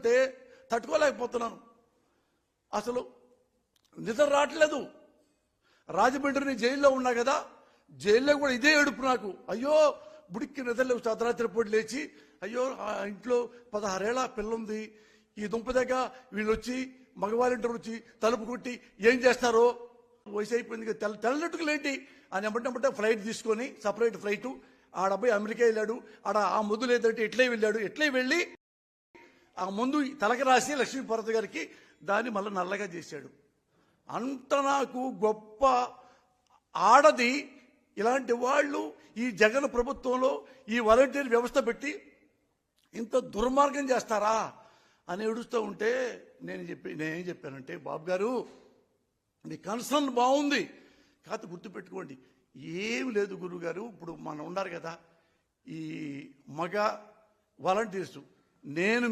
చూస్తుంటే తట్టుకోలేకపోతున్నాను. అసలు నిద్ర రావట్లేదు. రాజమండ్రిని జైల్లో ఉన్నా కదా, జైల్లో కూడా ఇదే ఏడుపు నాకు. అయ్యో బుడిక్కి నిద్రలేవు, అర్ధరాత్రి పూట లేచి అయ్యో ఆ ఇంట్లో 16 ఏళ్ల పిల్లుంది, ఈ దుంప దగ్గర వీళ్ళు వచ్చి మగవాళ్ళింటారు వచ్చి తలుపు కొట్టి ఏం చేస్తారో, వయసు అయిపోయింది తెల్లట్టుకులేంటి అని ఎమ్మటే ఫ్లైట్ తీసుకొని సపరేట్ ఫ్లైట్ ఆడబ్బాయి అమెరికా వెళ్ళాడు. ఆడ ఆ ముందు లేదంటే ఎట్లే వెళ్ళాడు. ఎట్లే వెళ్ళి ఆ ముందు తలకి రాసి లక్ష్మీభరత్ గారికి దాన్ని మళ్ళీ నల్లగా చేశాడు. అంత నాకు గొప్ప ఆడది ఇలాంటి వాళ్ళు ఈ జగన్ ప్రభుత్వంలో ఈ వాలంటీర్ వ్యవస్థ పెట్టి ఇంత దుర్మార్గం చేస్తారా అని ఏడుస్తూ ఉంటే నేనేం చెప్పానంటే, బాబు గారు మీ కన్సర్న్ బాగుంది, కాదు గుర్తుపెట్టుకోండి ఏమి లేదు గురువు గారు. ఇప్పుడు మనం ఉన్నారు కదా ఈ మగ వాలంటీర్స్, నేను